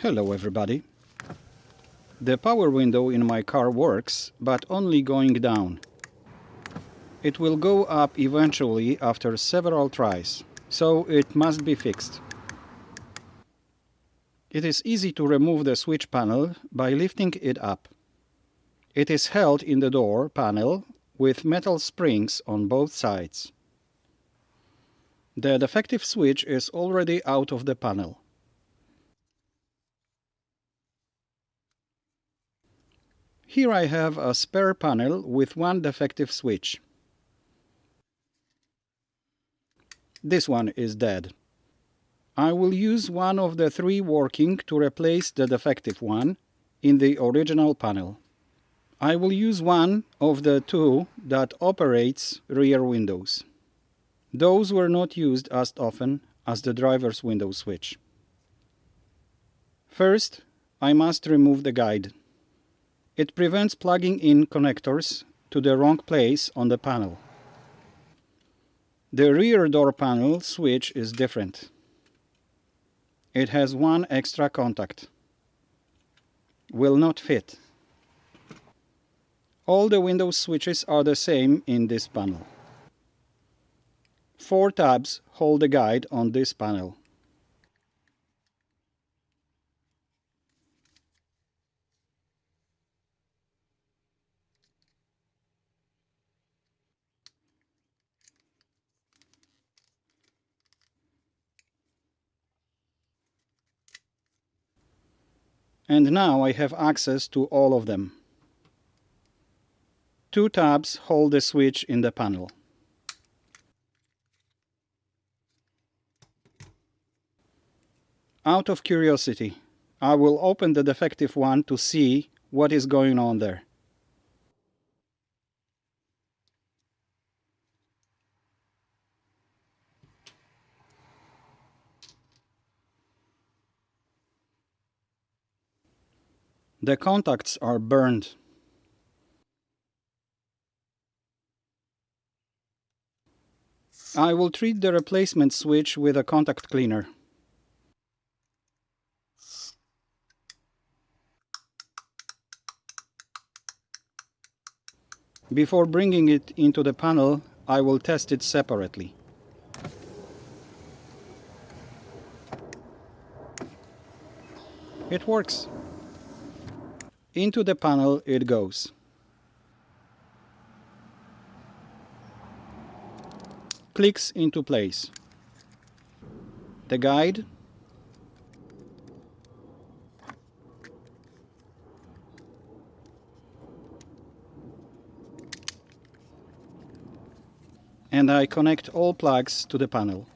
Hello everybody. The power window in my car works, but only going down. It will go up eventually after several tries, so it must be fixed. It is easy to remove the switch panel by lifting it up. It is held in the door panel with metal springs on both sides. The defective switch is already out of the panel. Here I have a spare panel with one defective switch. This one is dead. I will use one of the three working to replace the defective one in the original panel. I will use one of the two that operates rear windows. Those were not used as often as the driver's window switch. First, I must remove the guide. It prevents plugging in connectors to the wrong place on the panel. The rear door panel switch is different. It has one extra contact. Will not fit. All the window switches are the same in this panel. 4 tabs hold the guide on this panel. And now I have access to all of them. 2 tabs hold the switch in the panel. Out of curiosity, I will open the defective one to see what is going on there. The contacts are burned. I will treat the replacement switch with a contact cleaner. Before bringing it into the panel, I will test it separately. It works. Into the panel it goes. Clicks into place. The guide, and I connect all plugs to the panel.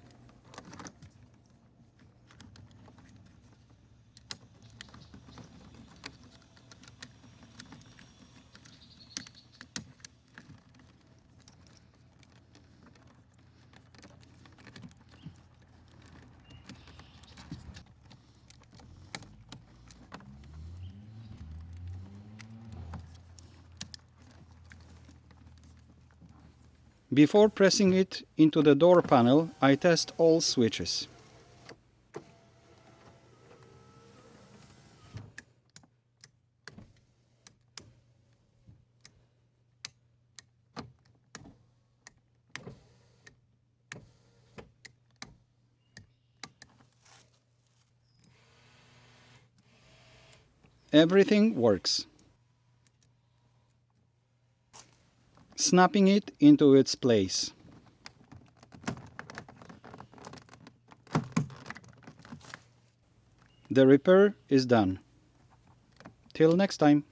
Before pressing it into the door panel, I test all switches. Everything works. Snapping it into its place. The repair is done. Till next time.